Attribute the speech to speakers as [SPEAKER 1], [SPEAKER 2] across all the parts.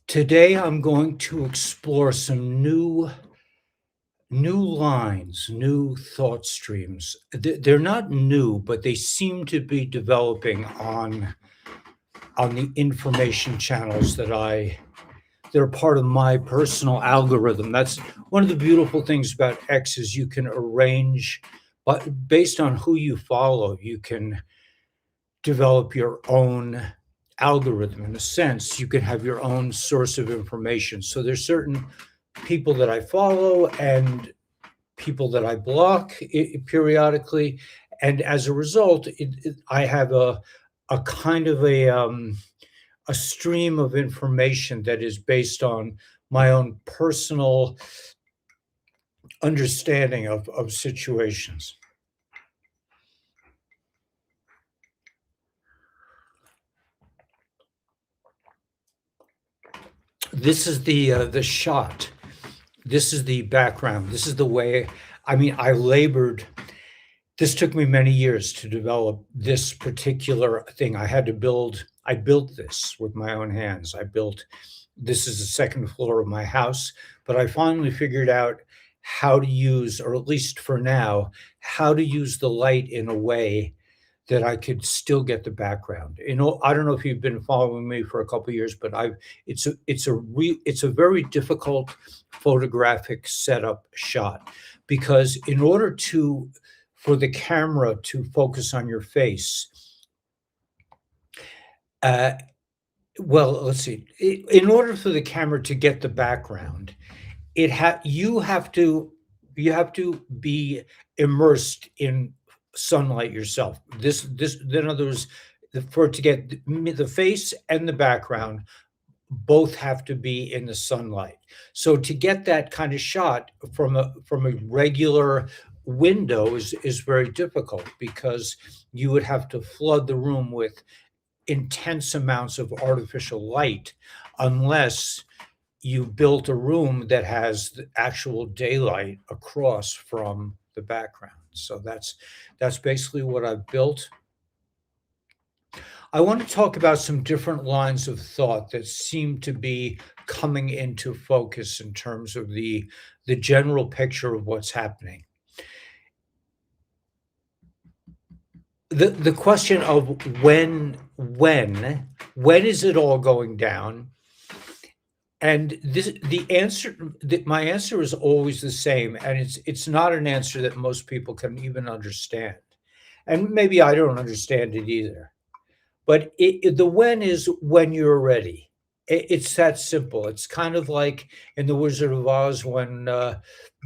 [SPEAKER 1] Today, I'm going to explore some new lines, new thought streams. They're not new, but they seem to be developing on the information channels that are part of my personal algorithm. That's one of the beautiful things about X is you can arrange, but based on who you follow, you can develop your own algorithm. In a sense, you can have your own source of information. So there's certain people that I follow and people that I block periodically, and as a result, I have a kind of a stream of information that is based on my own personal understanding of situations. This is the shot. This is the background. This is the way. I mean, I labored. This took me many years to develop this particular thing. I built this with my own hands. This is the second floor of my house, but I finally figured out how to use, or at least for now, how to use the light in a way that I could still get the background. I don't know if you've been following me for a couple of years, but it's a very difficult photographic setup shot because in order to for the camera to focus on your face, uh, well, let's see. In order for the camera to get the background, it ha you have to be immersed in sunlight yourself. This in other words, for it to get the face and the background both have to be in the sunlight. So to get that kind of shot from a regular window is very difficult because you would have to flood the room with intense amounts of artificial light unless you built a room that has the actual daylight across from the background. So that's basically what I've built. I want to talk about some different lines of thought that seem to be coming into focus in terms of the general picture of what's happening. The question of when is it all going down? And my answer is always the same, and it's not an answer that most people can even understand. And maybe I don't understand it either. But the when is when you're ready. It's that simple. It's kind of like in The Wizard of Oz when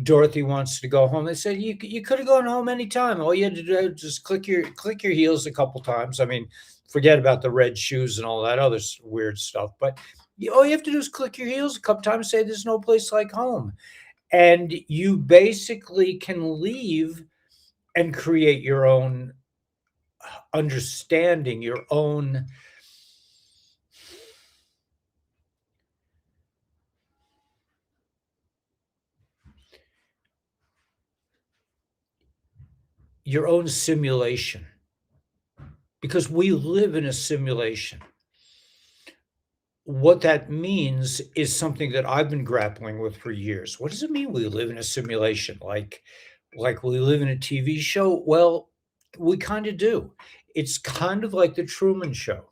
[SPEAKER 1] Dorothy wants to go home. They said you could have gone home anytime. All you had to do was just click your heels a couple times. I mean, forget about the red shoes and all that other weird stuff. But all you have to do is click your heels a couple times, say there's no place like home, and you basically can leave and create your own understanding, your own simulation, because we live in a simulation. What that means is something that I've been grappling with for years. What does it mean we live in a simulation? Like we live in a TV show? Well, we kind of do. It's kind of like the Truman Show.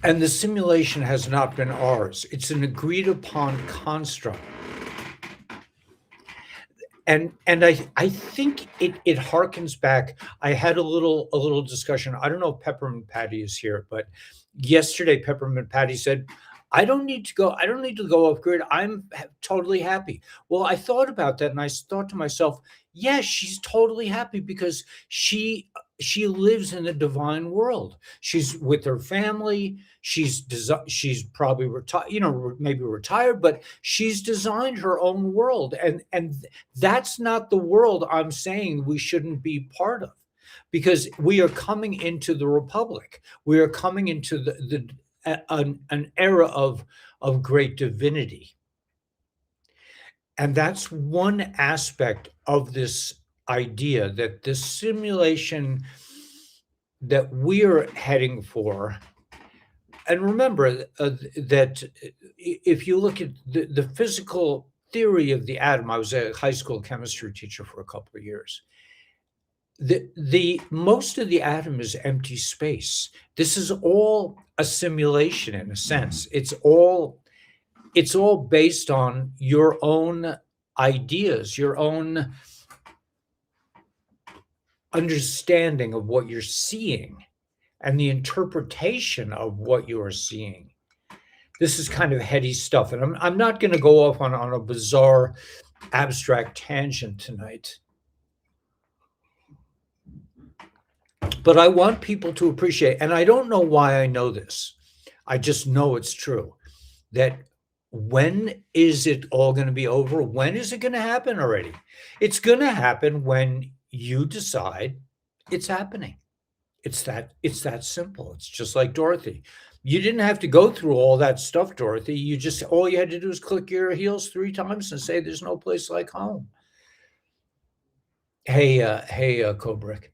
[SPEAKER 1] And the simulation has not been ours. It's an agreed upon construct. And I think it harkens back. I had a little discussion. I don't know if Peppermint Patty is here, but yesterday Peppermint Patty said, I don't need to go off grid. Totally happy." Well, I thought about that and thought to myself, yes, she's totally happy because she lives in a divine world. She's with her family. She's probably retired, maybe retired, but she's designed her own world, and that's not the world I'm saying we shouldn't be part of, because we are coming into the republic. We are coming into an era of great divinity, and that's one aspect of this idea that this simulation that we're heading for. And remember that if you look at the physical theory of the atom, I was a high school chemistry teacher for a couple of years. The most of the atom is empty space. This is all a simulation in a sense. It's all based on your own ideas, your own understanding of what you're seeing and the interpretation of what you are seeing. This is kind of heady stuff, and I'm not going to go off on a bizarre abstract tangent tonight. But I want people to appreciate, and I don't know why I know this. I just know it's true, that when is it all going to be over? When is it going to happen already? It's going to happen when you decide it's happening. It's that simple. It's just like Dorothy. You didn't have to go through all that stuff, Dorothy. All you had to do is click your heels 3 times and say there's no place like home. Hey, Kubrick.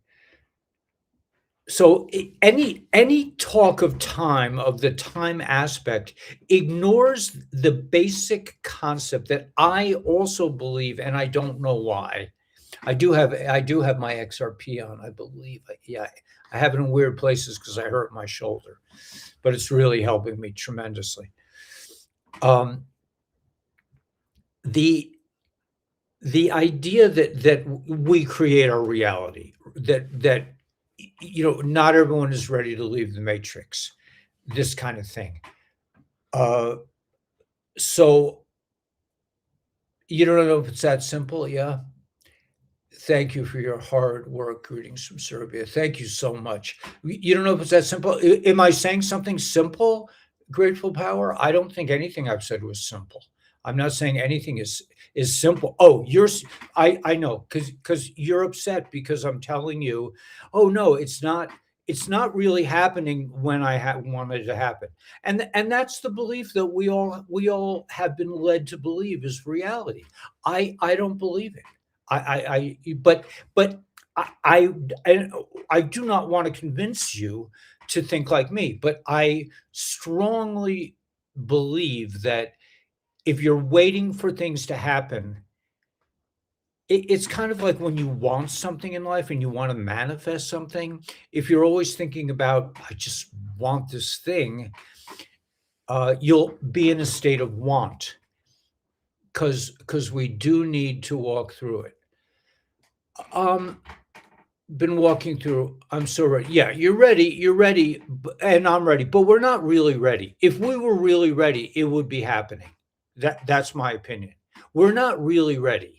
[SPEAKER 1] So any talk of time, of the time aspect, ignores the basic concept that I also believe, and I don't know why. I do have my XRP on, I believe. Yeah, I have it in weird places because I hurt my shoulder, but it's really helping me tremendously. The idea that we create our reality, that not everyone is ready to leave the matrix, this kind of thing. So you don't know if it's that simple. Yeah. Thank you for your hard work. Greetings from Serbia. Thank you so much. You don't know if it's that simple. Am I saying something simple, Grateful Power? I don't think anything I've said was simple. I'm not saying anything is simple. Oh, I know, because you're upset because I'm telling you, oh no, it's not really happening when I wanted it to happen. And that's the belief that we all have been led to believe is reality. I don't believe it. But I do not want to convince you to think like me, but I strongly believe that if you're waiting for things to happen, it's kind of like when you want something in life and you want to manifest something. If you're always thinking about, I just want this thing, you'll be in a state of want, because we do need to walk through it. Been walking through. I'm so ready. Yeah, you're ready, and I'm ready, but we're not really ready. If we were really ready, it would be happening. That's my opinion. We're not really ready.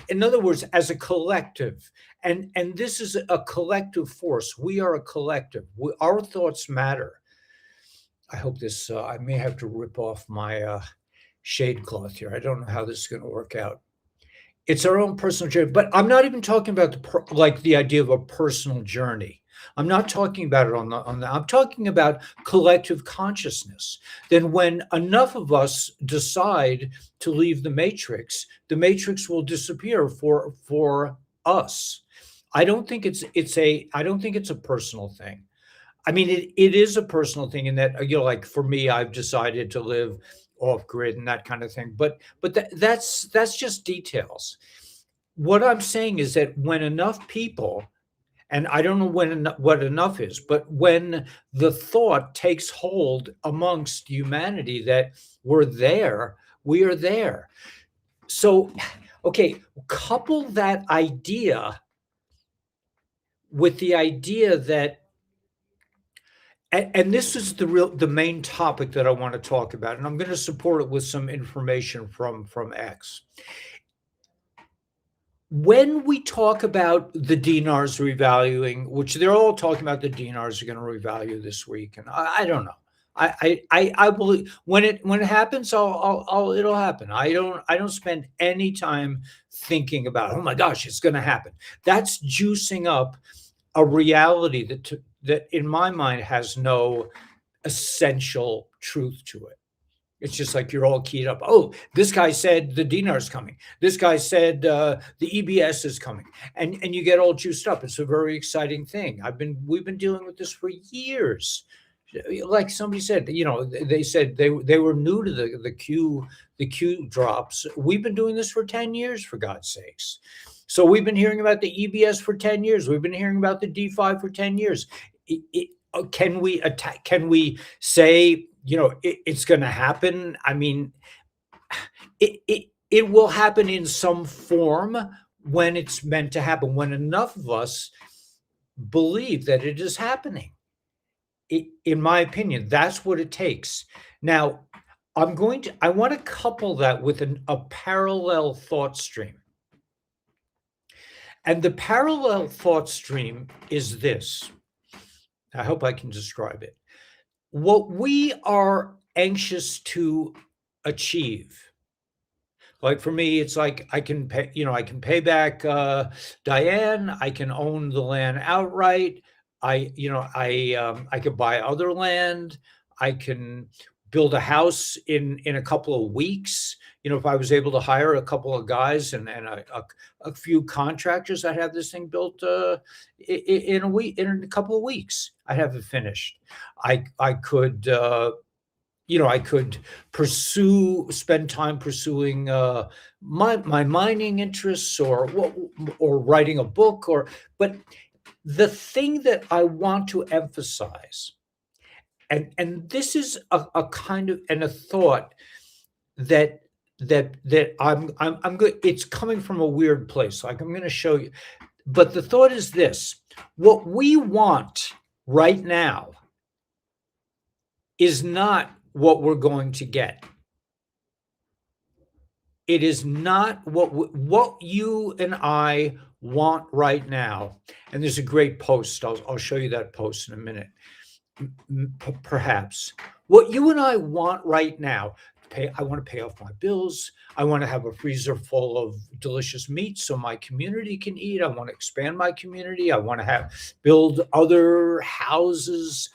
[SPEAKER 1] In other words, as a collective, and this is a collective force. We are a collective. Our thoughts matter. I hope this. I may have to rip off my shade cloth here. I don't know how this is going to work out. It's our own personal journey, but I'm not even talking about the idea of a personal journey. I'm not talking about it on the. I'm talking about collective consciousness. Then, when enough of us decide to leave the matrix will disappear for us. I don't think it's a personal thing. I mean, it is a personal thing in that, like for me, I've decided to live off grid and that kind of thing. But that's just details. What I'm saying is that when enough people, and I don't know what enough is, but when the thought takes hold amongst humanity that we are there. So, okay, couple that idea with the idea that, and this is the main topic that I want to talk about, and I'm going to support it with some information from X. When we talk about the Dinars revaluing, which they're all talking about, the Dinars are going to revalue this week, and I don't know. I believe when it happens, it'll happen. I don't spend any time thinking about, oh my gosh, it's going to happen. That's juicing up a reality that in my mind has no essential truth to it. It's just like you're all keyed up. Oh, this guy said the Dinars coming. This guy said the EBS is coming, and you get all juiced up. It's a very exciting thing. We've been dealing with this for years. Like somebody said, they said they were new to the Q drops. We've been doing this for 10 years, for God's sakes. So we've been hearing about the EBS for 10 years. We've been hearing about the D5 for 10 years. Can we attack? Can we say, it's going to happen? I mean, it will happen in some form when it's meant to happen, when enough of us believe that it is happening. In my opinion, that's what it takes. Now, I want to couple that with a parallel thought stream. And the parallel thought stream is this. I hope I can describe it. What we are anxious to achieve, like for me, it's like I can pay back Diane. I can own the land outright. I could buy other land. I can build a house in a couple of weeks. If I was able to hire a couple of guys and a few contractors, I'd have this thing built in a week, in a couple of weeks. I'd have it finished. I could I could spend time pursuing my mining interests, or writing a book, but the thing that I want to emphasize, and this is a kind of, and a thought that I'm good. It's coming from a weird place. Like, I'm going to show you, but the thought is this: what we want right now is not what we're going to get. It is not what you and I want right now. And there's a great post. I'll show you that post in a minute. Perhaps what you and I want right now. I want to pay off my bills. I want to have a freezer full of delicious meat so my community can eat. I want to expand my community. I want to build other houses.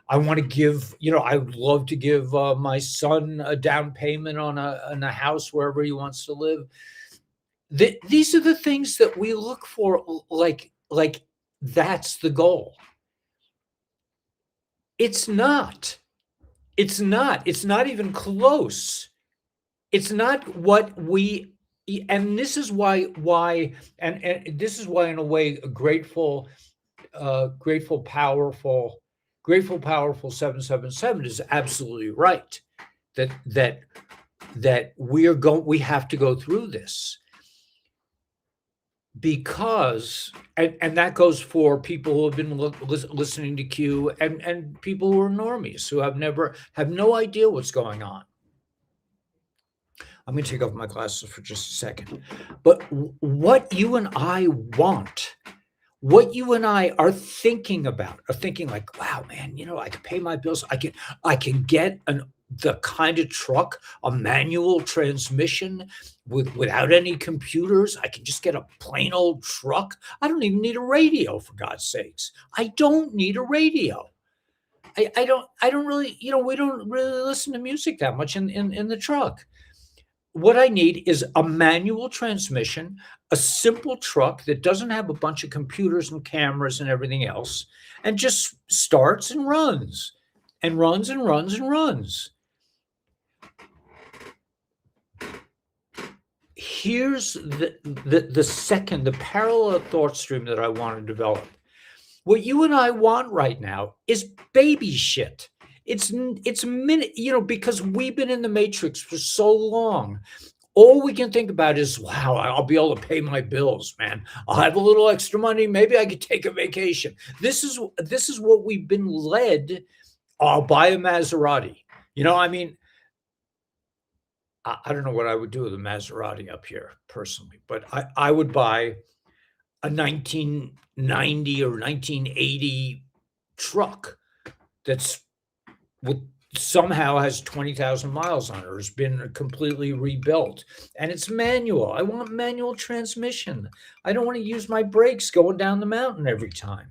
[SPEAKER 1] I want to give, I would love to give my son a down payment on a house wherever he wants to live. These are the things that we look for, like that's the goal. It's not even close. It's not what we, and this is why, and this is why, in a way, Grateful, Powerful 777 is absolutely right. That we have to go through this, because, and that goes for people who have been listening to Q, and people who are normies, who have no idea what's going on. I'm going to take off my glasses for just a second. But what you and I want, what you and I are thinking about, are thinking like, wow, man, I can pay my bills. I can get the kind of truck, a manual transmission without any computers. I can just get a plain old truck. I don't even need a radio, for God's sakes. I don't need a radio. I don't really, we don't really listen to music that much in the truck. What I need is a manual transmission, a simple truck that doesn't have a bunch of computers and cameras and everything else, and just starts and runs and runs and runs and runs. Here's the parallel thought stream that I want to develop. What you and I want right now is baby shit. It's because we've been in the matrix for so long. All we can think about is, wow, I'll be able to pay my bills, man. I'll have a little extra money. Maybe I could take a vacation. This is what we've been led. I'll buy a Maserati. I don't know what I would do with a Maserati up here personally, but I would buy a 1990 or 1980 truck that's somehow has 20,000 miles on it, or has been completely rebuilt, and it's manual. I want manual transmission. I don't want to use my brakes going down the mountain every time.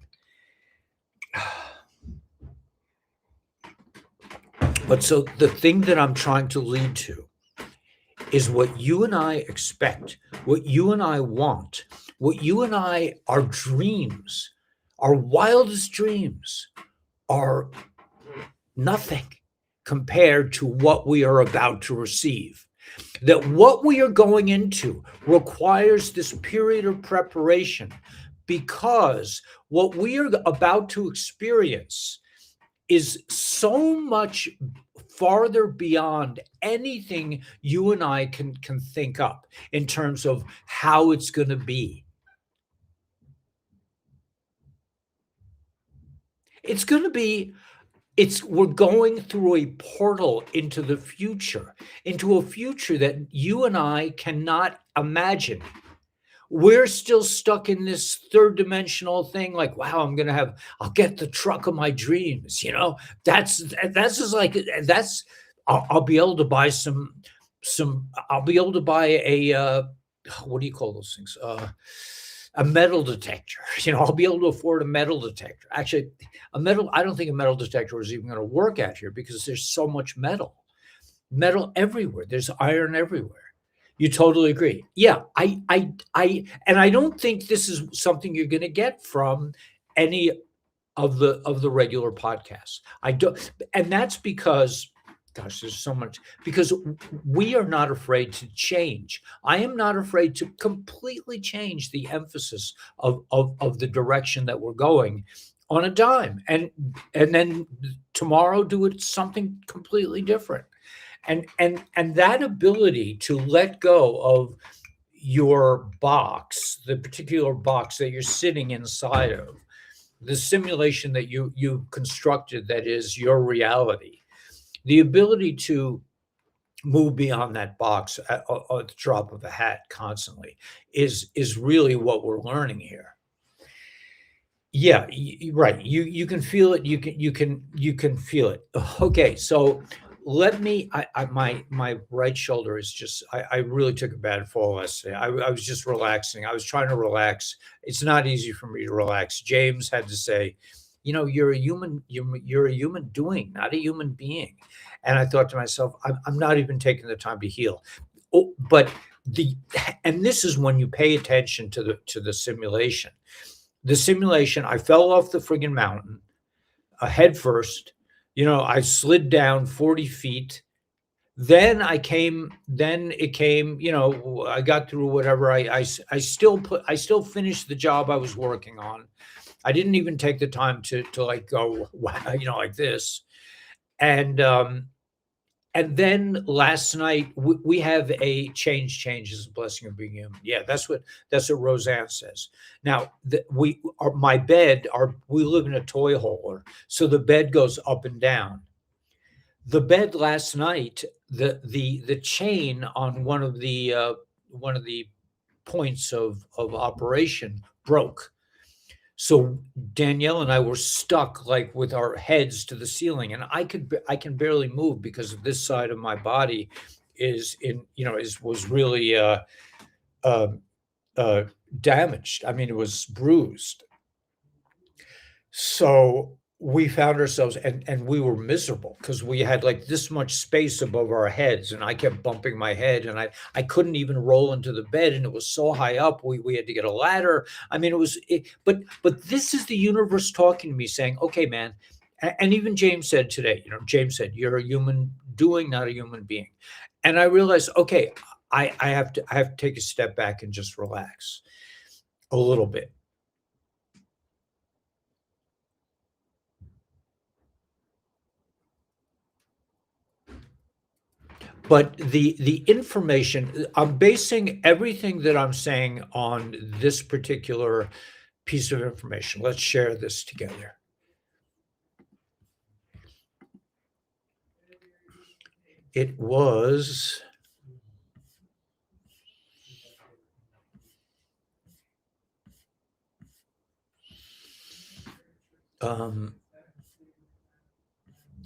[SPEAKER 1] But so the thing that I'm trying to lead to is what you and I expect, what you and I want, what you and I, our dreams, our wildest dreams are nothing compared to what we are about to receive. That what we are going into requires this period of preparation because what we are about to experience is so much farther beyond anything you and I can think up in terms of how it's going to be. It's going to be we're going through a portal into the future, into a future that you and I cannot imagine. We're still stuck in this third dimensional thing like, wow, I'll get the truck of my dreams, that's just like that's I'll be able to buy I'll be able to buy what do you call those things, a metal detector. I'll be able to afford a metal detector. Actually, I don't think a metal detector is even going to work out here because there's so much metal everywhere. There's iron everywhere. You totally agree. Yeah, and I don't think this is something you're going to get from any of the regular podcasts. I don't, and that's because, gosh, there's so much, because we are not afraid to change. I am not afraid to completely change the emphasis of the direction that we're going on a dime, and then tomorrow do it something completely different. And that ability to let go of your box, the particular box that you're sitting inside of, the simulation that you constructed that is your reality, the ability to move beyond that box at the drop of a hat constantly is really what we're learning here. Yeah, right. You can feel it. You can feel it. Okay, so let me. My right shoulder is just. I really took a bad fall yesterday. I was just relaxing. I was trying to relax. It's not easy for me to relax. James had to say, you're a human. You're a human doing, not a human being. And I thought to myself, I'm not even taking the time to heal. Oh, but the and this is when you pay attention to the simulation. The simulation, I fell off the friggin' mountain, head first. I slid down 40 feet. Then it came, I got through whatever. I still finished the job I was working on. I didn't even take the time to like go, like this. And then last night we have a change is a blessing of being human. Yeah, that's what Roseanne says. Now my bed, we live in a toy hauler, so the bed goes up and down. The bed last night, the chain on one of the points of operation broke. So Danielle and I were stuck like with our heads to the ceiling, and I can barely move because this side of my body was really uh, uh, damaged. I mean, it was bruised. So we found ourselves, and we were miserable because we had like this much space above our heads, and I kept bumping my head, and I couldn't even roll into the bed, and it was so high up. We had to get a ladder. I mean, but this is the universe talking to me, saying, "Okay, man." And even James said today, James said, "You're a human doing, not a human being." And I realized, okay, I have to take a step back and just relax a little bit. But the information, I'm basing everything that I'm saying on this particular piece of information. Let's share this together. It was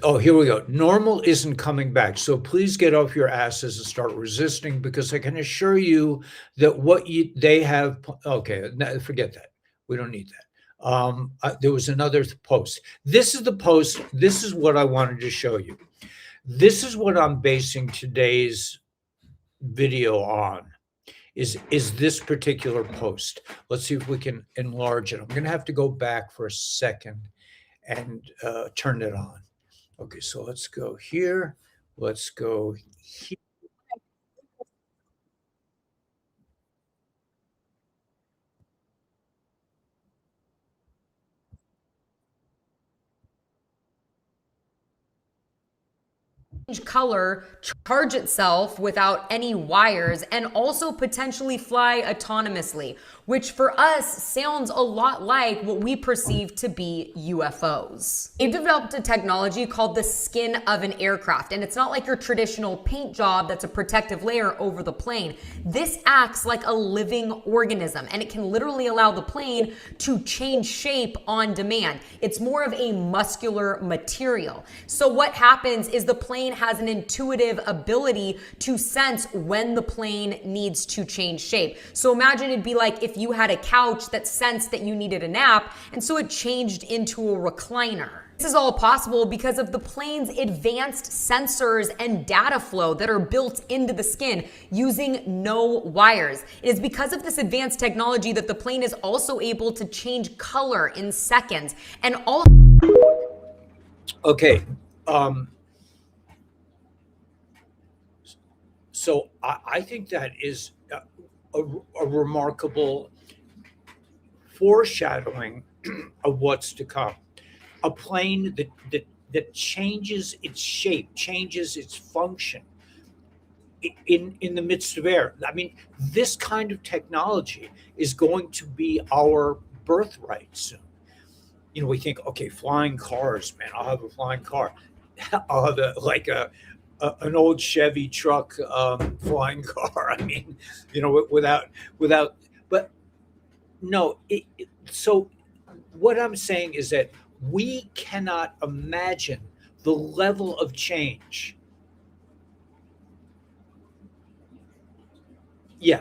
[SPEAKER 1] oh, here we go. Normal isn't coming back. So please get off your asses and start resisting, because I can assure you that they have. Okay, forget that. We don't need that. There was another post. This is the post. This is what I wanted to show you. This is what I'm basing today's video on. Is this particular post. Let's see if we can enlarge it. I'm going to have to go back for a second and turn it on. Okay, so let's go here. Let's go here.
[SPEAKER 2] Color, charge itself without any wires, and also potentially fly autonomously, which for us sounds a lot like what we perceive to be UFOs. They've developed a technology called the skin of an aircraft, and it's not like your traditional paint job that's a protective layer over the plane. This acts like a living organism, and it can literally allow the plane to change shape on demand. It's more of a muscular material. So what happens is the plane has an intuitive ability to sense when the plane needs to change shape. So imagine it'd be like if you had a couch that sensed that you needed a nap, and so it changed into a recliner. This is all possible because of the plane's advanced sensors and data flow that are built into the skin using no wires. It is because of this advanced technology that the plane is also able to change color in seconds and all.
[SPEAKER 1] Okay. So I think that is a remarkable foreshadowing of what's to come. A plane that changes its shape, changes its function in the midst of air. I mean, this kind of technology is going to be our birthright soon. You know, we think, okay, flying cars, man, I'll have a flying car. I'll have an old Chevy truck flying car. I mean, you know, without, but no. So what I'm saying is that we cannot imagine the level of change.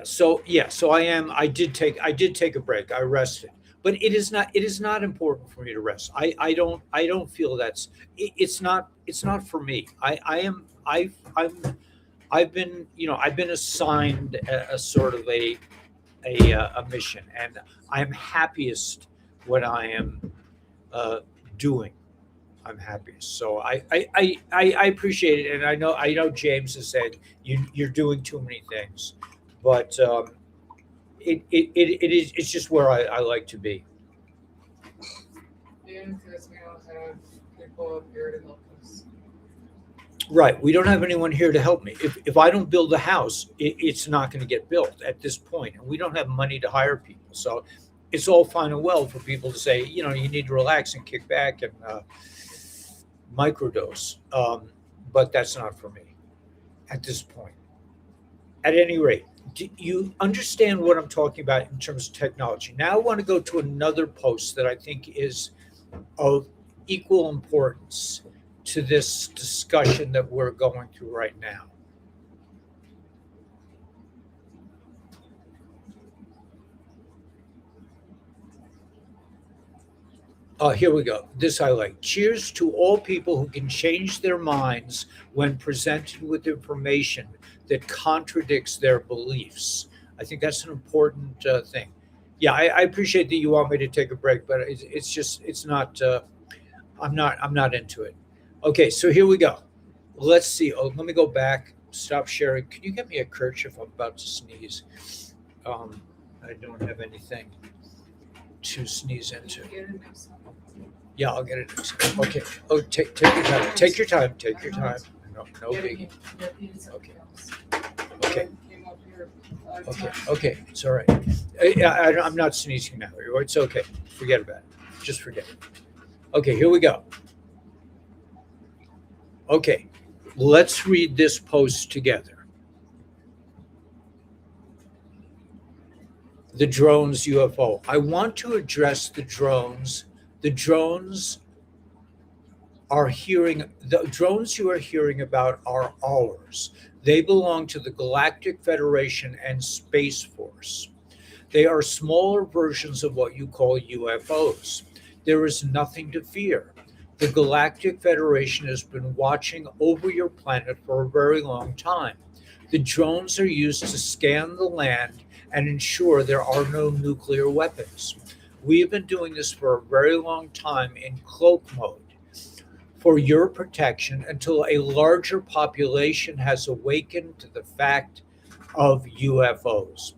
[SPEAKER 1] So I did take a break. I rested. But it is not important for me to rest. I don't feel it's not for me. I've been assigned a sort of a mission, and I'm happiest when I am doing. I'm happiest. So I appreciate it, and I know James has said you're doing too many things, but it's just where I like to be.
[SPEAKER 3] And because we don't have people up here to help us.
[SPEAKER 1] Right. We don't have anyone here to help me. If I don't build a house, it's not going to get built at this point, and we don't have money to hire people. So it's all fine and well for people to say, you need to relax and kick back and microdose. But that's not for me at this point. At any rate, do you understand what I'm talking about in terms of technology? Now I want to go to another post that I think is of equal importance to this discussion that we're going through right now. Here we go. This I like. Cheers to all people who can change their minds when presented with information that contradicts their beliefs. I think that's an important thing. Yeah, I appreciate that you want me to take a break, but it's just it's not. I'm not into it. Okay, so here we go. Let's see. Oh, let me go back. Stop sharing. Can you get me a kerchief? I'm about to sneeze. I don't have anything to sneeze
[SPEAKER 3] You
[SPEAKER 1] into.
[SPEAKER 3] can get it next time.
[SPEAKER 1] Yeah, I'll get it next time. Okay. Oh, take your time. Take your time. Take your time. No
[SPEAKER 3] Get
[SPEAKER 1] biggie.
[SPEAKER 3] it, get it
[SPEAKER 1] Okay.
[SPEAKER 3] else.
[SPEAKER 1] Okay.
[SPEAKER 3] Came up here 5
[SPEAKER 1] Okay.
[SPEAKER 3] times.
[SPEAKER 1] Okay. It's all right. I'm not sneezing now. It's okay. Forget about it. Just forget it. Okay. Here we go. Okay. Let's read this post together. The drones UFO. I want to address the drones. The drones the drones you are hearing about are ours. They belong to the Galactic Federation and Space Force. They are smaller versions of what you call UFOs. There is nothing to fear. The Galactic Federation has been watching over your planet for a very long time. The drones are used to scan the land and ensure there are no nuclear weapons. We have been doing this for a very long time in cloak mode for your protection until a larger population has awakened to the fact of UFOs.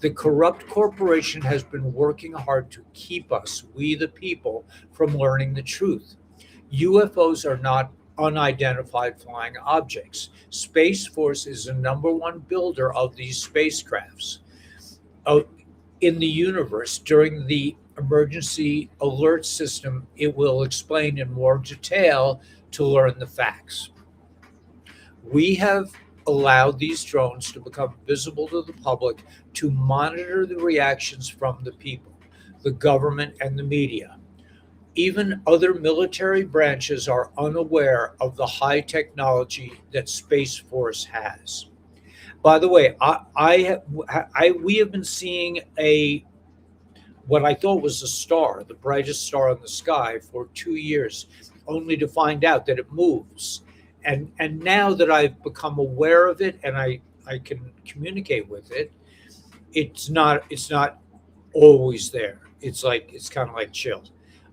[SPEAKER 1] The corrupt corporation has been working hard to keep us, we the people, from learning the truth. UFOs are not unidentified flying objects. Space Force is the number one builder of these spacecrafts in the universe. During the emergency alert system, it will explain in more detail to learn the facts. We have allowed these drones to become visible to the public to monitor the reactions from the people, the government, and the media. Even other military branches are unaware of the high technology that Space Force has. By the way, we have been seeing what I thought was a star, the brightest star in the sky, for 2 years, only to find out that it moves. And now that I've become aware of it and I can communicate with it, it's not always there. It's kind of like chill.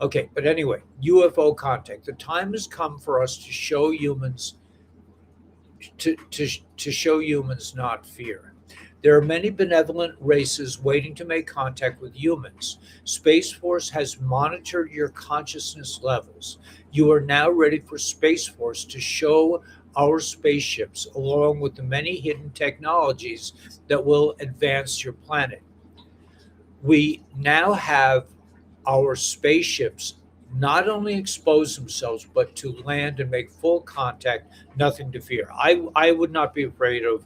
[SPEAKER 1] Okay, but anyway, UFO contact. The time has come for us to show humans to show humans not fear. There are many benevolent races waiting to make contact with humans. Space Force has monitored your consciousness levels. You are now ready for Space Force to show our spaceships, along with the many hidden technologies that will advance your planet. We now have our spaceships not only expose themselves, but to land and make full contact, nothing to fear. I would not be afraid of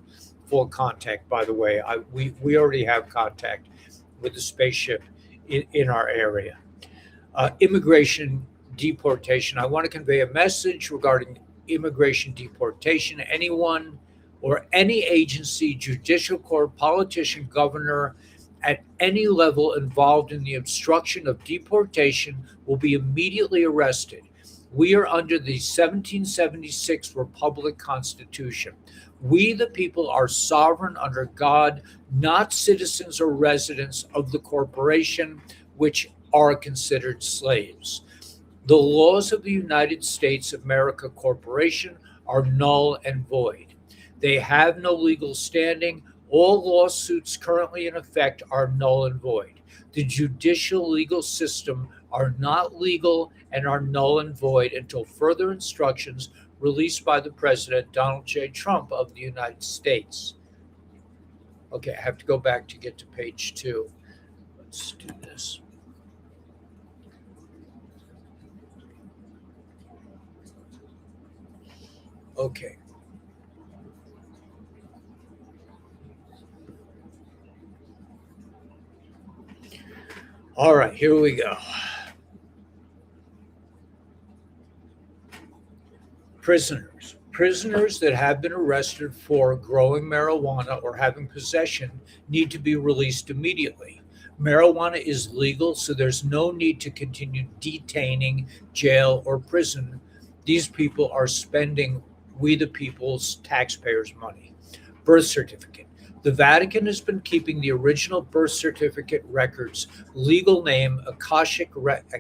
[SPEAKER 1] full contact, by the way. We already have contact with the spaceship in our area. Immigration deportation. I want to convey a message regarding immigration deportation. Anyone or any agency, judicial court, politician, governor, at any level involved in the obstruction of deportation will be immediately arrested. We are under the 1776 Republic Constitution. We, the people, are sovereign under God, not citizens or residents of the corporation, which are considered slaves. The laws of the United States of America Corporation are null and void. They have no legal standing. All lawsuits currently in effect are null and void. The judicial legal system are not legal and are null and void until further instructions released by the President, Donald J. Trump of the United States. Okay, I have to go back to get to page 2. Let's do this. Okay. All right, here we go. Prisoners that have been arrested for growing marijuana or having possession need to be released immediately. Marijuana is legal, so there's no need to continue detaining, jail, or prison. These people are spending we the people's taxpayers' money. Birth certificate. The Vatican has been keeping the original birth certificate records, legal name, Akashic records,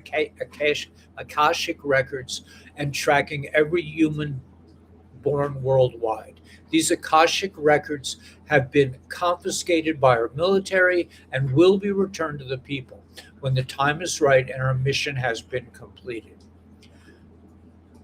[SPEAKER 1] and tracking every human born worldwide. These Akashic records have been confiscated by our military and will be returned to the people when the time is right and our mission has been completed.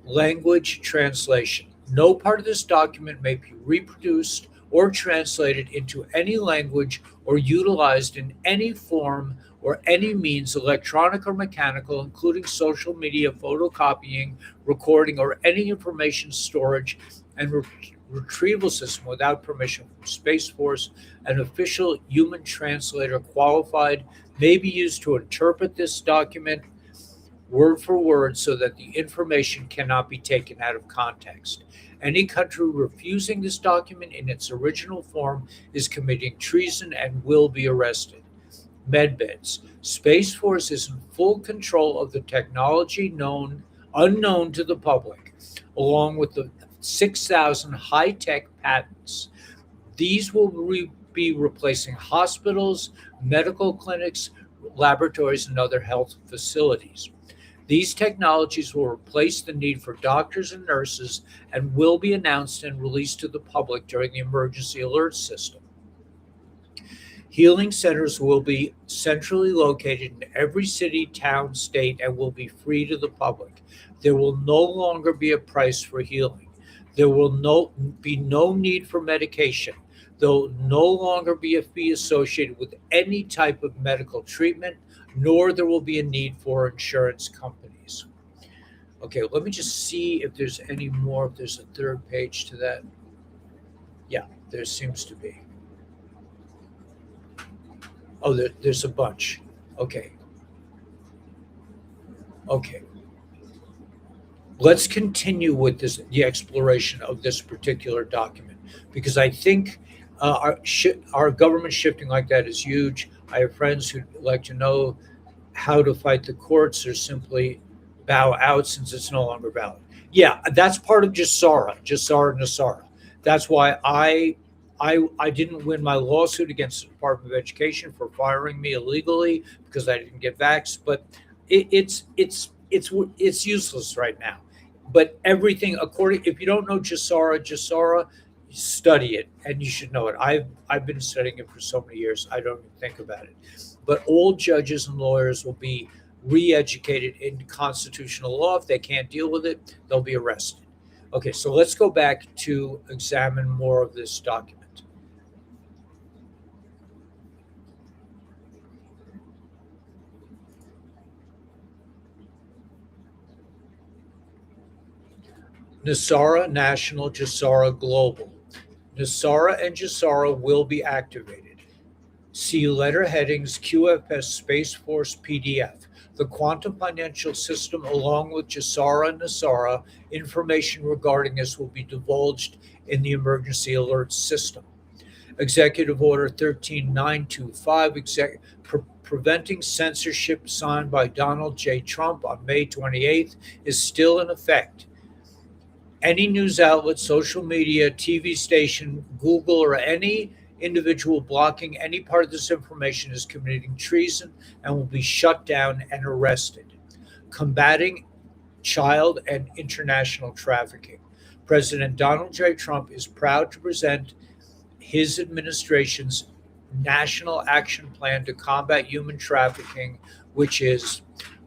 [SPEAKER 1] Language translation. No part of this document may be reproduced or translated into any language or utilized in any form or any means, electronic or mechanical, including social media, photocopying, recording, or any information storage and retrieval system without permission from Space Force. An official human translator qualified may be used to interpret this document word for word so that the information cannot be taken out of context. Any country refusing this document in its original form is committing treason and will be arrested. Medbeds. Space Force is in full control of the technology known unknown to the public, along with the 6,000 high-tech patents. These will be replacing hospitals, medical clinics, laboratories, and other health facilities. These technologies will replace the need for doctors and nurses and will be announced and released to the public during the emergency alert system. Healing centers will be centrally located in every city, town, state, and will be free to the public. There will no longer be a price for healing. There will be no need for medication. There will no longer be a fee associated with any type of medical treatment, nor there will be a need for insurance companies. Okay, let me just see if there's any more, if there's a third page to that. Yeah, there seems to be. Oh, there's a bunch. Okay. Okay. Let's continue with the exploration of this particular document, because I think our government shifting like that is huge. I have friends who'd like to know how to fight the courts or simply bow out since it's no longer valid. Yeah, that's part of Jassara Nassara. That's why I didn't win my lawsuit against the Department of Education for firing me illegally because I didn't get vaxxed. But it's useless right now. But everything if you don't know Jassara, study it, and you should know it. I've been studying it for so many years. I don't even think about it. But all judges and lawyers will be re-educated in constitutional law. If they can't deal with it, they'll be arrested. Okay, so let's go back to examine more of this document. NESARA National, Jassara Global. NESARA and Jassara will be activated. See letter headings QFS Space Force PDF. The quantum financial system, along with Jassara and NESARA, information regarding this will be divulged in the emergency alert system. Executive Order 13925, preventing censorship, signed by Donald J. Trump on May 28th, is still in effect. Any news outlet, social media, TV station, Google, or any individual blocking any part of this information is committing treason and will be shut down and arrested. Combating child and international trafficking. President Donald J. Trump is proud to present his administration's National Action Plan to combat human trafficking, which is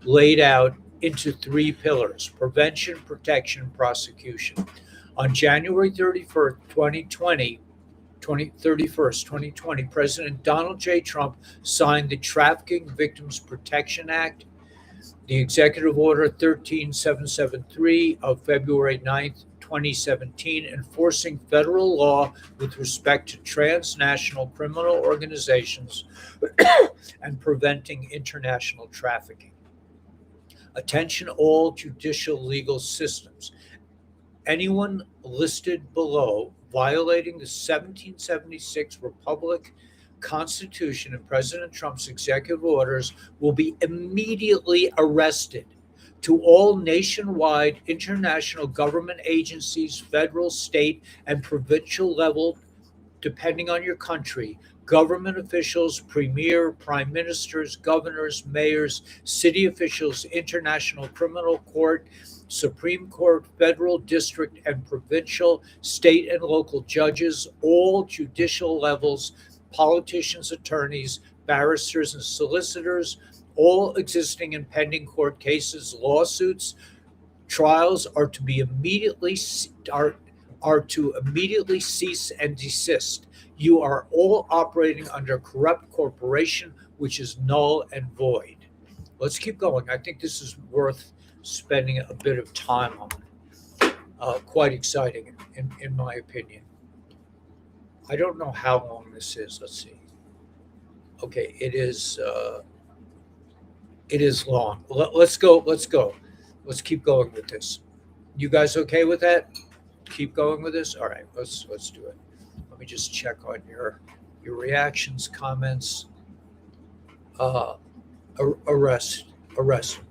[SPEAKER 1] laid out into 3 pillars: prevention, protection, prosecution. On January 31st, 2020, President Donald J. Trump signed the Trafficking Victims Protection Act, the Executive Order 13773 of February 9th, 2017, enforcing federal law with respect to transnational criminal organizations and preventing international trafficking. Attention all judicial legal systems. Anyone listed below violating the 1776 Republic Constitution and President Trump's executive orders will be immediately arrested. To all nationwide international government agencies, federal, state, and provincial level, depending on your country, government officials, premier, prime ministers, governors, mayors, city officials, international criminal court, Supreme Court, federal, district, and provincial, state, and local judges, all judicial levels, politicians, attorneys, barristers, and solicitors, all existing and pending court cases, lawsuits, trials are to immediately cease and desist. You are all operating under a corrupt corporation, which is null and void. Let's keep going. I think this is worth spending a bit of time on. Quite exciting, in my opinion. I don't know how long this is. Let's see. Okay, it is long. Let's go. Let's keep going with this. You guys okay with that? Keep going with this? All right, let's do it. Let me just check on your reactions, comments. Arrest.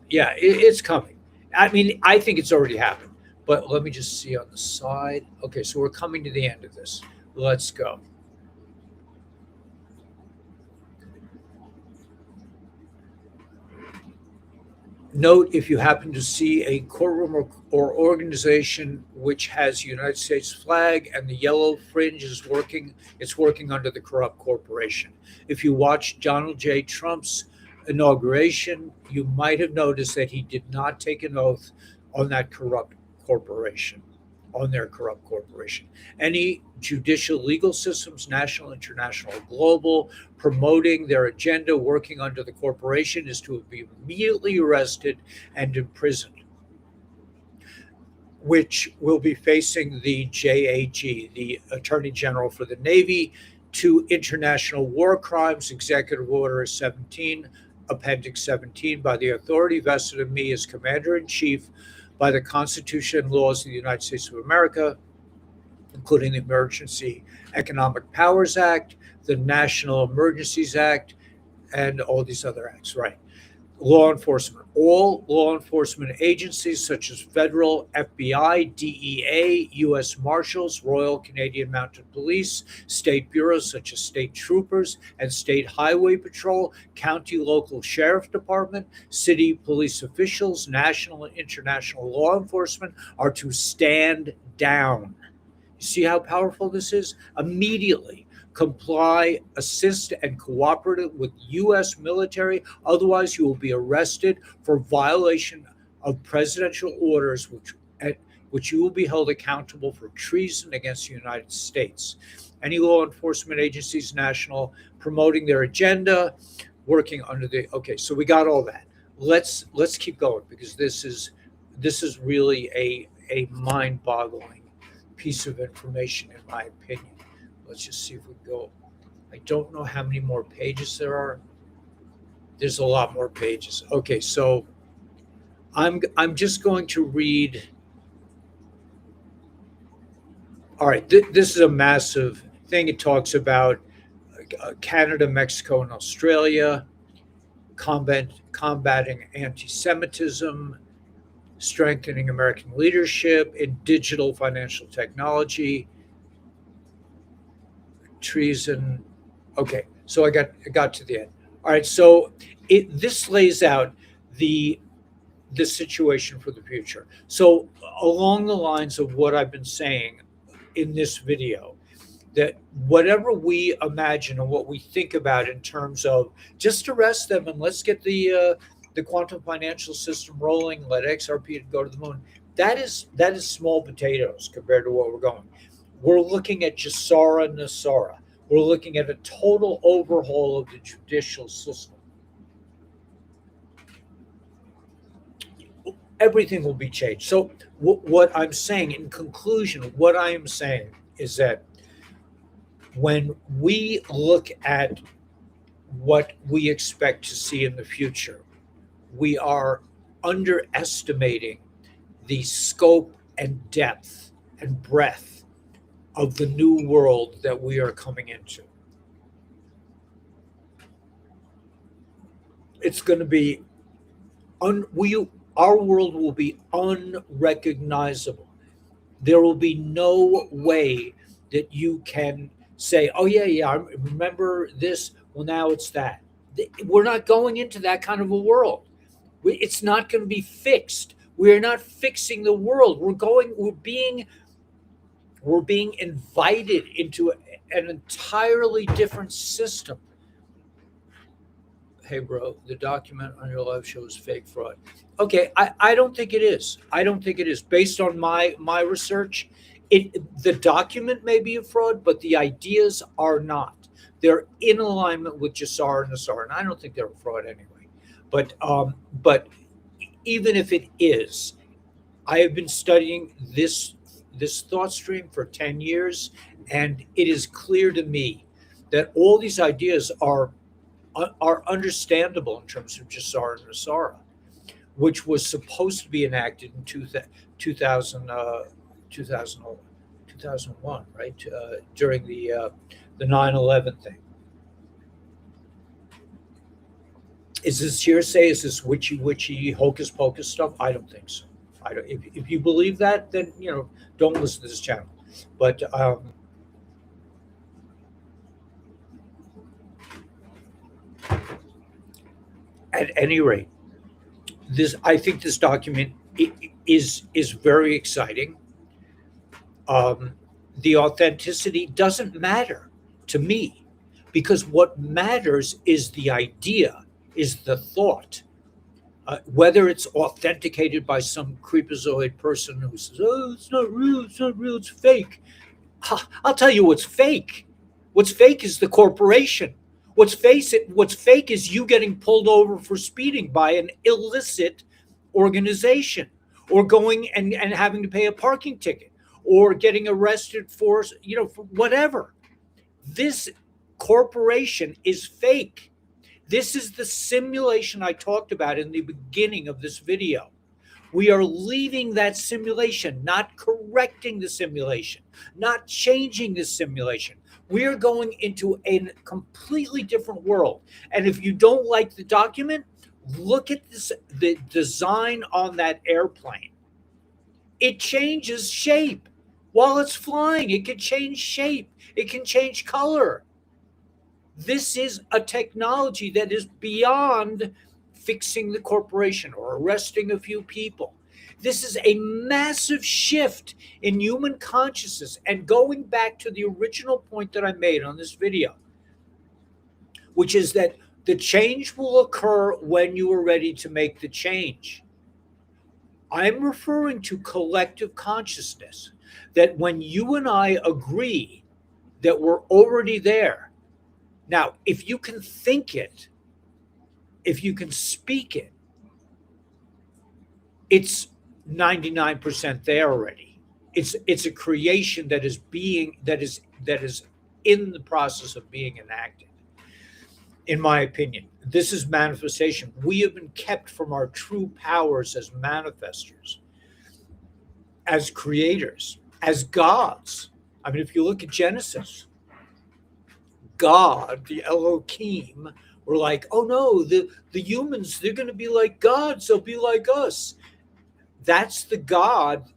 [SPEAKER 1] Yeah, it's coming. I mean, I think it's already happened. But let me just see on the side. Okay, so we're coming to the end of this. Let's go. Note if you happen to see a courtroom or organization which has United States flag and the yellow fringe is working, it's working under the corrupt corporation. If you watch Donald J. Trump's inauguration, you might have noticed that he did not take an oath on that corrupt corporation, on their corrupt corporation. Any judicial legal systems, national, international, global, promoting their agenda, working under the corporation, is to be immediately arrested and imprisoned, which will be facing the JAG, the Attorney General for the Navy, to international war crimes, Executive Order 17, Appendix 17, by the authority vested in me as Commander in Chief by the Constitution and laws of the United States of America, including the Emergency Economic Powers Act, the National Emergencies Act, and all these other acts, right? Law enforcement. All law enforcement agencies such as federal FBI, DEA, U.S. Marshals, Royal Canadian Mounted Police, state bureaus such as state troopers and state highway patrol, county local sheriff department, city police officials, national and international law enforcement are to stand down. You see how powerful this is? Immediately comply, assist, and cooperate with U.S. military. Otherwise, you will be arrested for violation of presidential orders, which you will be held accountable for treason against the United States. Any law enforcement agencies, national, promoting their agenda, working under the. Okay, so we got all that. Let's keep going, because this is really a mind-boggling piece of information, in my opinion. Let's just see if we go. I don't know how many more pages there are. There's a lot more pages. Okay, so I'm just going to read. All right, this is a massive thing. It talks about Canada, Mexico, and Australia, combating anti-Semitism, strengthening American leadership in digital financial technology, treason. Okay, so I got to the end. All right, so this lays out the situation for the future. So along the lines of what I've been saying in this video, that whatever we imagine and what we think about in terms of just arrest them and let's get the quantum financial system rolling, let XRP go to the moon, that is small potatoes compared to what we're going. We're looking at Jassara Nassara. We're looking at a total overhaul of the judicial system. Everything will be changed. So what I'm saying, in conclusion, what I am saying is that when we look at what we expect to see in the future, we are underestimating the scope and depth and breadth of the new world that we are coming into. It's going to be our world will be unrecognizable. There will be no way that you can say, oh yeah, I remember this. Well, now it's that. We're not going into that kind of a world. It's not going to be fixed. We're not fixing the world. We're being invited into an entirely different system. Hey, bro, the document on your live show is fake fraud. Okay, I don't think it is. I don't think it is. Based on my research, the document may be a fraud, but the ideas are not. They're in alignment with Jassara Nassara, and I don't think they're a fraud anyway. But even if it is, I have been studying this thought stream for 10 years, and it is clear to me that all these ideas are understandable in terms of Jassara Nassara, which was supposed to be enacted in 2001, right? During the 9/11 thing. Is this hearsay? Is this witchy hocus pocus stuff? I don't think so. I don't. If you believe that, then don't listen to this channel. But at any rate, this I think this document is very exciting. The authenticity doesn't matter to me, because what matters is the idea, is the thought. Whether it's authenticated by some creepazoid person who says, "Oh, it's not real, it's fake." I'll tell you what's fake. What's fake is the corporation. What's fake is you getting pulled over for speeding by an illicit organization, or going and having to pay a parking ticket, or getting arrested for for whatever. This corporation is fake. This is the simulation I talked about in the beginning of this video. We are leaving that simulation, not correcting the simulation, not changing the simulation. We are going into a completely different world. And if you don't like the document, look at the design on that airplane. It changes shape. While it's flying, it can change shape. It can change color. This is a technology that is beyond fixing the corporation or arresting a few people. This is a massive shift in human consciousness. And going back to the original point that I made on this video, which is that the change will occur when you are ready to make the change. I'm referring to collective consciousness, that when you and I agree that we're already there. Now, if you can think it, if you can speak it, it's 99% there already. It's a creation that is in the process of being enacted. In my opinion, this is manifestation. We have been kept from our true powers as manifestors, as creators, as gods. I mean, if you look at Genesis, God, the Elohim, were like, oh no, the humans, they're going to be like gods. They'll be like us. That's the God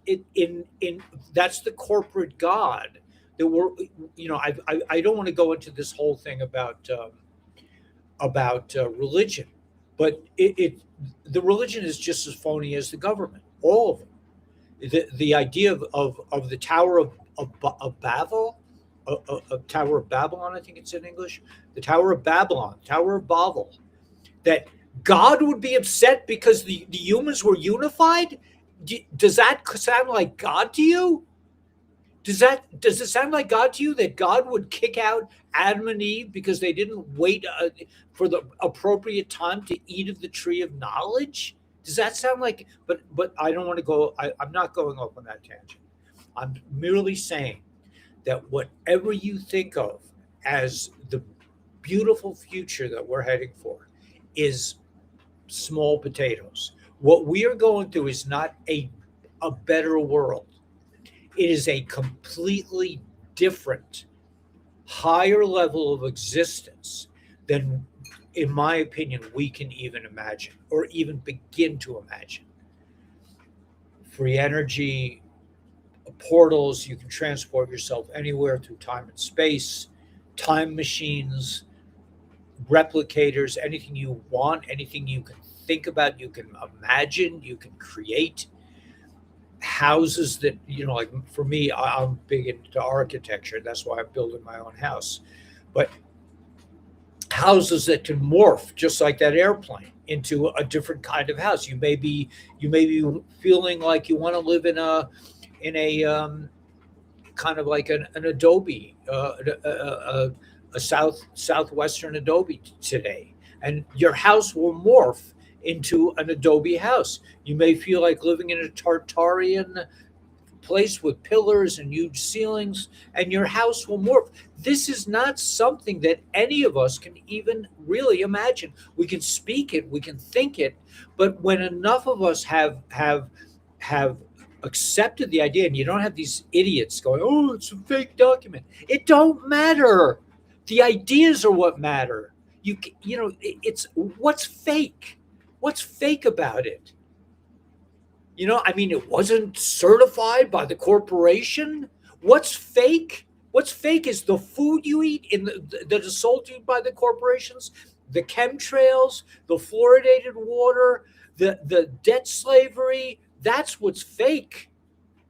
[SPEAKER 1] that's the corporate God that we're, I don't want to go into this whole thing about religion, but the religion is just as phony as the government, all of them. The idea of the Tower of Babel, a Tower of Babylon, I think it's in English, the Tower of Babylon, Tower of Babel, that God would be upset because the humans were unified. Does that sound like God to you? Does it sound like God to you that God would kick out Adam and Eve because they didn't wait for the appropriate time to eat of the tree of knowledge? Does that sound like? But I don't want to go. I'm not going off on that tangent. I'm merely saying that whatever you think of as the beautiful future that we're heading for is small potatoes. What we are going through is not a better world. It is a completely different, higher level of existence than, in my opinion, we can even imagine or even begin to imagine. Free energy, portals, you can transport yourself anywhere through time and space, time machines, replicators, anything you want, anything you can think about, you can imagine, you can create. Houses that, like for me, I'm big into architecture. That's why I'm building my own house. But houses that can morph just like that airplane into a different kind of house. You may be feeling like you want to live in a kind of like an adobe, a southwestern adobe today, and your house will morph into an adobe house. You may feel like living in a Tartarian place with pillars and huge ceilings, and your house will morph. This is not something that any of us can even really imagine. We can speak it, we can think it, but when enough of us have accepted the idea, and you don't have these idiots going, oh, it's a fake document. It don't matter. The ideas are what matter. it's what's fake. What's fake about it? I mean, it wasn't certified by the corporation. What's fake? What's fake is the food you eat that is sold to you by the corporations, the chemtrails, the fluoridated water, the debt slavery. That's what's fake.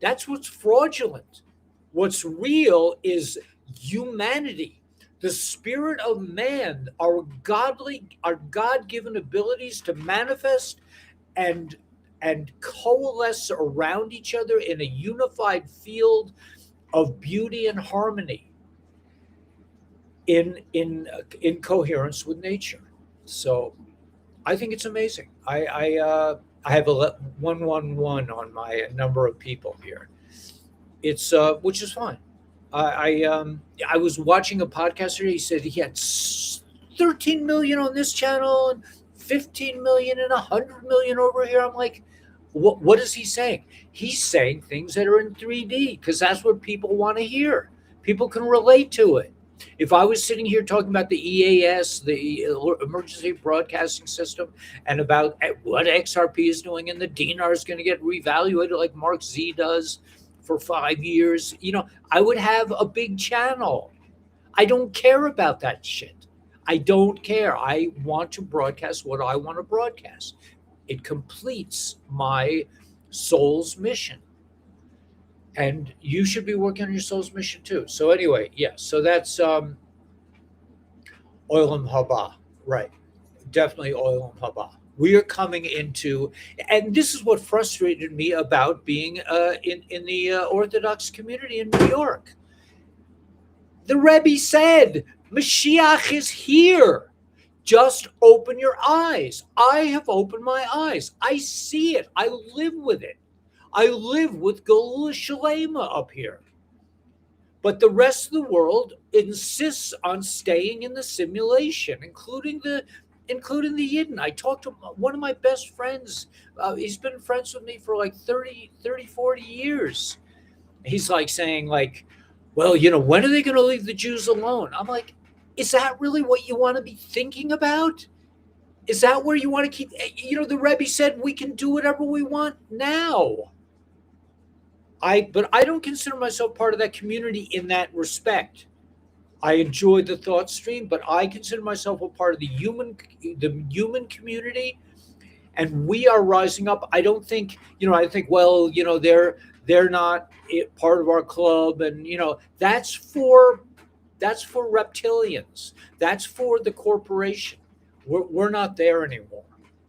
[SPEAKER 1] That's what's fraudulent. What's real is humanity, the spirit of man, our God-given abilities to manifest and coalesce around each other in a unified field of beauty and harmony in coherence with nature. So I think it's amazing. I have a 111 on my number of people here. It's which is fine. I was watching a podcast today. He said he had 13 million on this channel and 15 million and 100 million over here. I'm like, what is he saying? He's saying things that are in 3D because that's what people want to hear. People can relate to it. If I was sitting here talking about the EAS, the Emergency Broadcasting System, and about what XRP is doing, and the Dinar is going to get reevaluated like Mark Z does for 5 years, I would have a big channel. I don't care about that shit. I don't care. I want to broadcast what I want to broadcast. It completes my soul's mission. And you should be working on your soul's mission too. So anyway, so that's Olam Haba, right? Definitely Olam Haba. We are coming into, and this is what frustrated me about being in the Orthodox community in New York. The Rebbe said, Mashiach is here. Just open your eyes. I have opened my eyes. I see it. I live with it. I live with Geula Shalema up here. But the rest of the world insists on staying in the simulation, including the Yidden. I talked to one of my best friends. He's been friends with me for like 30, 40 years. He's like saying like, well, when are they going to leave the Jews alone? I'm like, is that really what you want to be thinking about? Is that where you want to keep, the Rebbe said we can do whatever we want now. But I don't consider myself part of that community in that respect. I enjoy the thought stream, but I consider myself a part of the human community, and we are rising up. I don't think, I think, well, they're not part of our club, and that's for reptilians. That's for the corporation. We're not there anymore,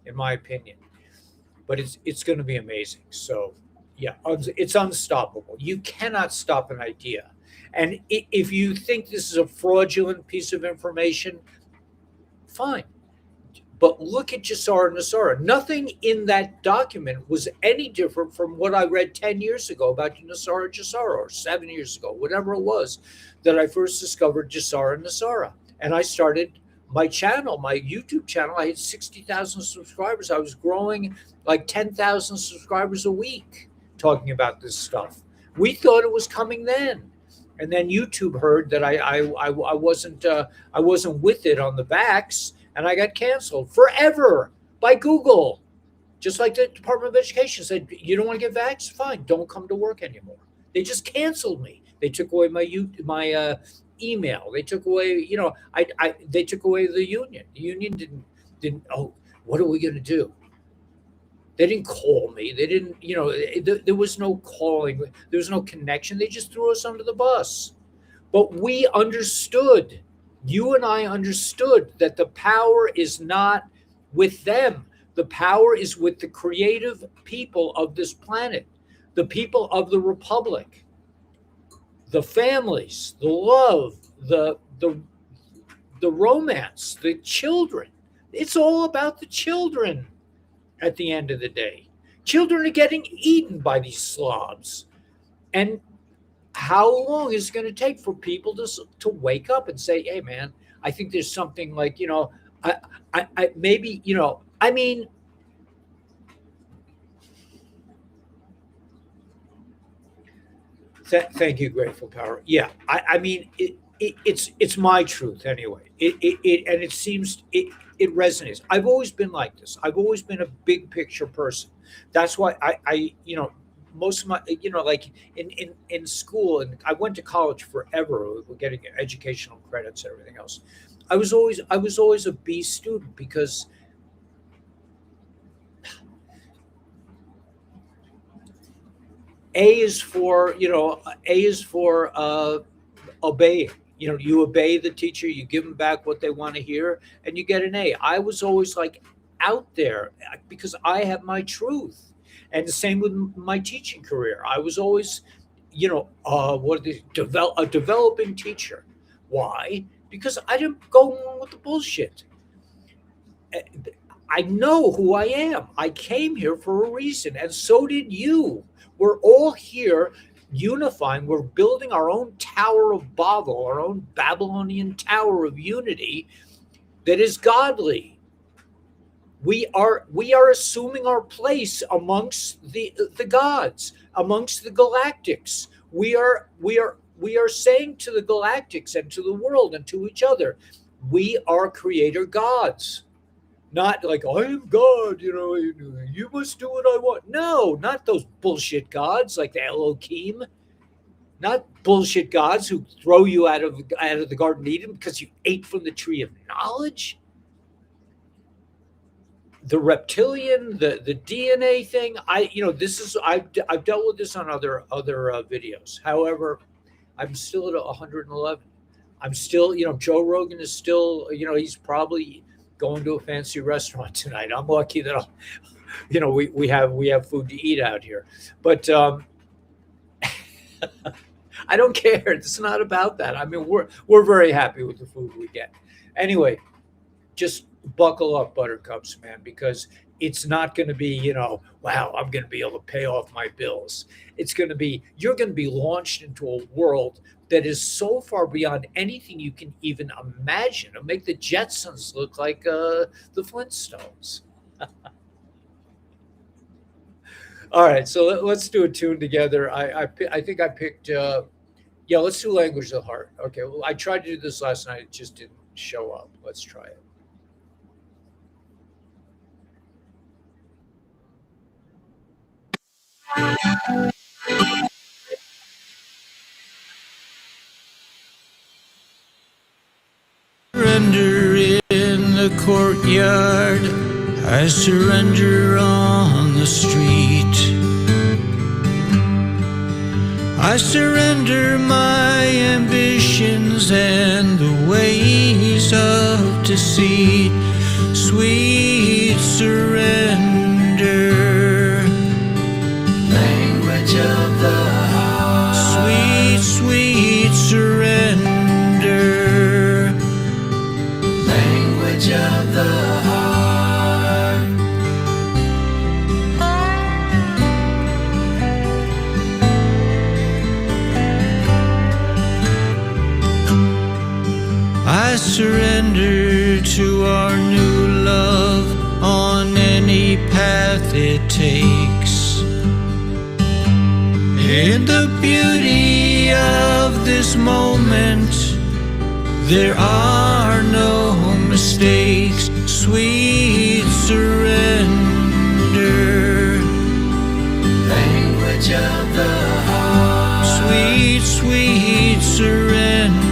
[SPEAKER 1] in my opinion. But it's going to be amazing. So. Yeah, it's unstoppable. You cannot stop an idea. And if you think this is a fraudulent piece of information, fine. But look at Jassara Nassara. Nothing in that document was any different from what I read 10 years ago about Jassara, or 7 years ago, whatever it was, that I first discovered Jassara Nassara. And I started my channel, my YouTube channel. I had 60,000 subscribers. I was growing like 10,000 subscribers a week, talking about this stuff. We thought it was coming then, and then YouTube heard that I wasn't with it on the backs, and I got canceled forever by Google. Just like the Department of Education said, you don't want to get vaxxed? Fine, don't come to work anymore. They just canceled me. They took away my email. They took away, they took away the union. The union didn't. Oh, what are we going to do? They didn't call me. They didn't, there was no calling. There was no connection. They just threw us under the bus. But we understood, you and I understood that the power is not with them. The power is with the creative people of this planet, the people of the Republic, the families, the love, the romance, the children. It's all about the children. At the end of the day, children are getting eaten by these slobs. And how long is it going to take for people to wake up and say, hey, man, I think there's something like, I maybe, I mean, thank you, Grateful Power. Yeah, I mean, it's my truth anyway. And it seems it resonates. I've always been like this. I've always been a big picture person. That's why I most of my like in school, and I went to college forever, getting educational credits and everything else. I was always a B student because A is for obeying. You obey the teacher, you give them back what they want to hear, and you get an A. I was always like out there because I have my truth. And the same with my teaching career. I was always, a developing teacher. Why? Because I didn't go along with the bullshit. I know who I am. I came here for a reason, and so did you. We're all here unifying. We're building our own Tower of Babel, our own Babylonian Tower of Unity that is godly. We are assuming our place amongst the gods, amongst the galactics. We are saying to the galactics and to the world and to each other, we are creator gods. Not like, I am God, you must do what I want. No, not those bullshit gods like the Elohim. Not bullshit gods who throw you out of the Garden of Eden because you ate from the tree of knowledge. The reptilian, the DNA thing. I've dealt with this on other videos. However, I'm still at 111. I'm still, Joe Rogan is still, he's probably going to a fancy restaurant tonight. I'm lucky that we have food to eat out here, but I don't care. It's not about that. I mean, we're very happy with the food we get. Anyway, just buckle up, buttercups, man, because it's not going to be, wow, I'm going to be able to pay off my bills. It's going to be, you're going to be launched into a world that is so far beyond anything you can even imagine. It'll make the Jetsons look like the Flintstones. All right, so let's do a tune together. I think I picked, let's do Language of the Heart. Okay, well, I tried to do this last night. It just didn't show up. Let's try it. Surrender in the courtyard, I surrender on the street. I surrender my ambitions and the ways of deceit. Sweet surrender, language of the heart. Sweet, sweet surrender, language of the heart. I surrender to our new love on any path it takes. In the beauty of this moment, there are no mistakes. Sweet surrender, language of the heart. Sweet, sweet surrender,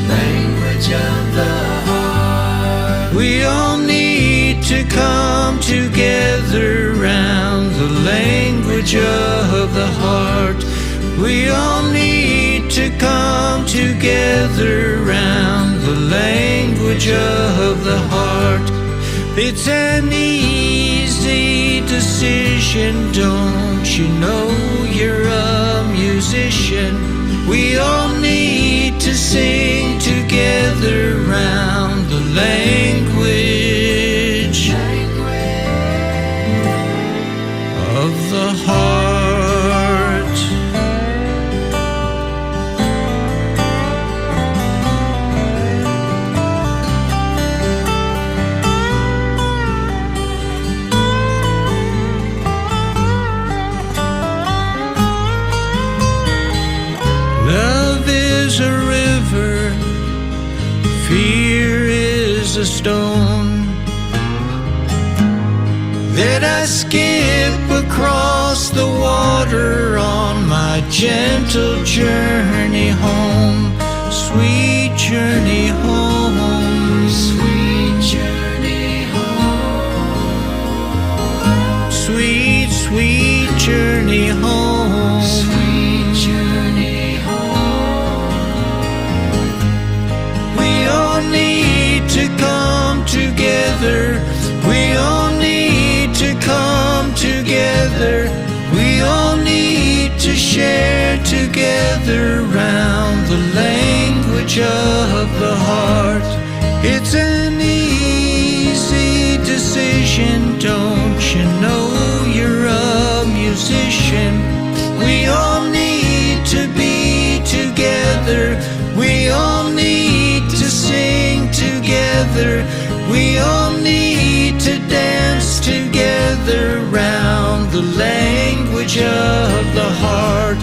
[SPEAKER 1] language of the heart. We all need to come together round the language of the heart. We all need to come together round the language of the heart. It's an easy decision, don't you know you're a musician? We all need to sing together round the language of the heart.
[SPEAKER 4] a stone that I skip across the water on my gentle journey home. Sweet journey home. Sweet journey home. Sweet, sweet journey home. Sweet journey home. We all need to come together. We all need to come together. We all need to share together round the language of the heart. It's an easy decision, don't you know you're a musician? We all need to be together. We all need to sing together. We all need to dance together round the language of the heart.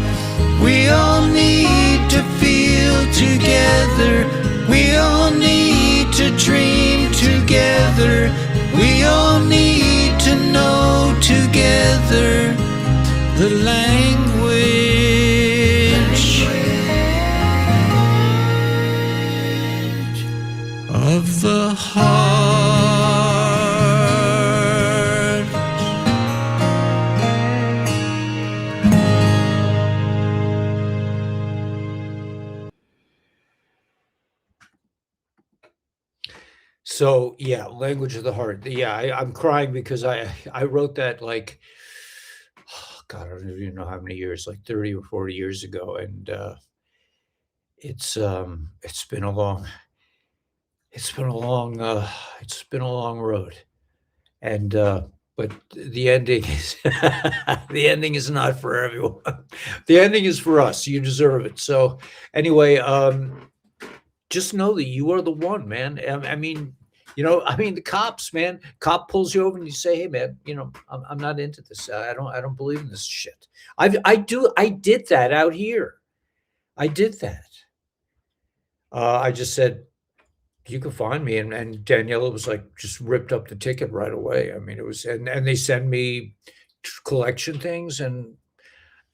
[SPEAKER 4] We all need to feel together. We all need to dream together. We all need to know together the language of the heart.
[SPEAKER 1] So yeah, language of the heart. Yeah, I'm crying because I wrote that like, oh, God, I don't even know how many years, like 30 or 40 years ago, and it's been a long it's been a long it's been a long road, and but the ending is the ending is not for everyone. The ending is for us. You deserve it. So anyway, just know that you are the one, man. I mean, I mean, the cops, man. Cop pulls you over and you say, "Hey, man, I'm not into this. I don't believe in this shit." I did that out here. I did that. I just said, "You can find me," and Daniela was like, just ripped up the ticket right away. I mean, it was, and they send me collection things, and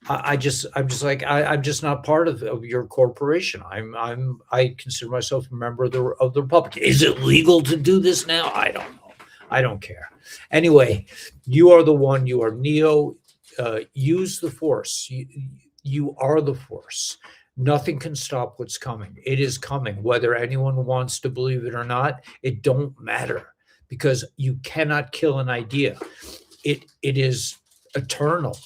[SPEAKER 1] I'm just like, I'm just not part of your corporation. I consider myself a member of the Republic. Is it legal to do this now? I don't know. I don't care. Anyway, you are the one. You are Neo. Use the Force. You are the Force. Nothing can stop what's coming. It is coming. Whether anyone wants to believe it or not, it don't matter, because you cannot kill an idea. It is eternal.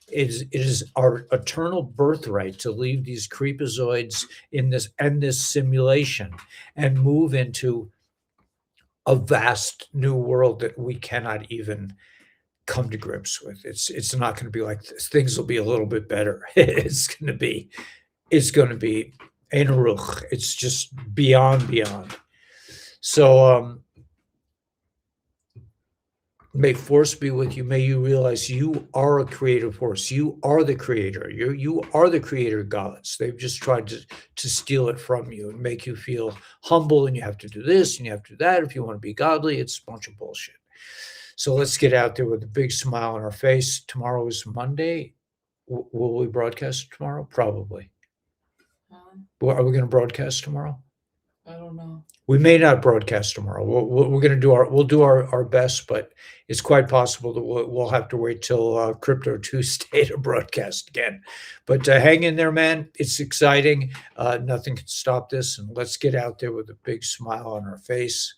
[SPEAKER 1] It is our eternal birthright to leave these creepazoids in this simulation and move into a vast new world that we cannot even come to grips with. It's not going to be like this. Things will be a little bit better. It's going to be ein ruch. It's just beyond. So may Force be with you. May you realize you are a creative force. You are the creator. You are the creator gods. They've just tried to steal it from you and make you feel humble, and you have to do this and you have to do that if you want to be godly. It's a bunch of bullshit. So let's get out there with a big smile on our face. Tomorrow is Monday. Will we broadcast tomorrow? Probably. Are we going to broadcast tomorrow?
[SPEAKER 3] I don't know.
[SPEAKER 1] We may not broadcast tomorrow. We're going to do our best, but it's quite possible that we'll have to wait till Crypto Tuesday to broadcast again. But hang in there, man. It's exciting. Nothing can stop this, and let's get out there with a big smile on our face.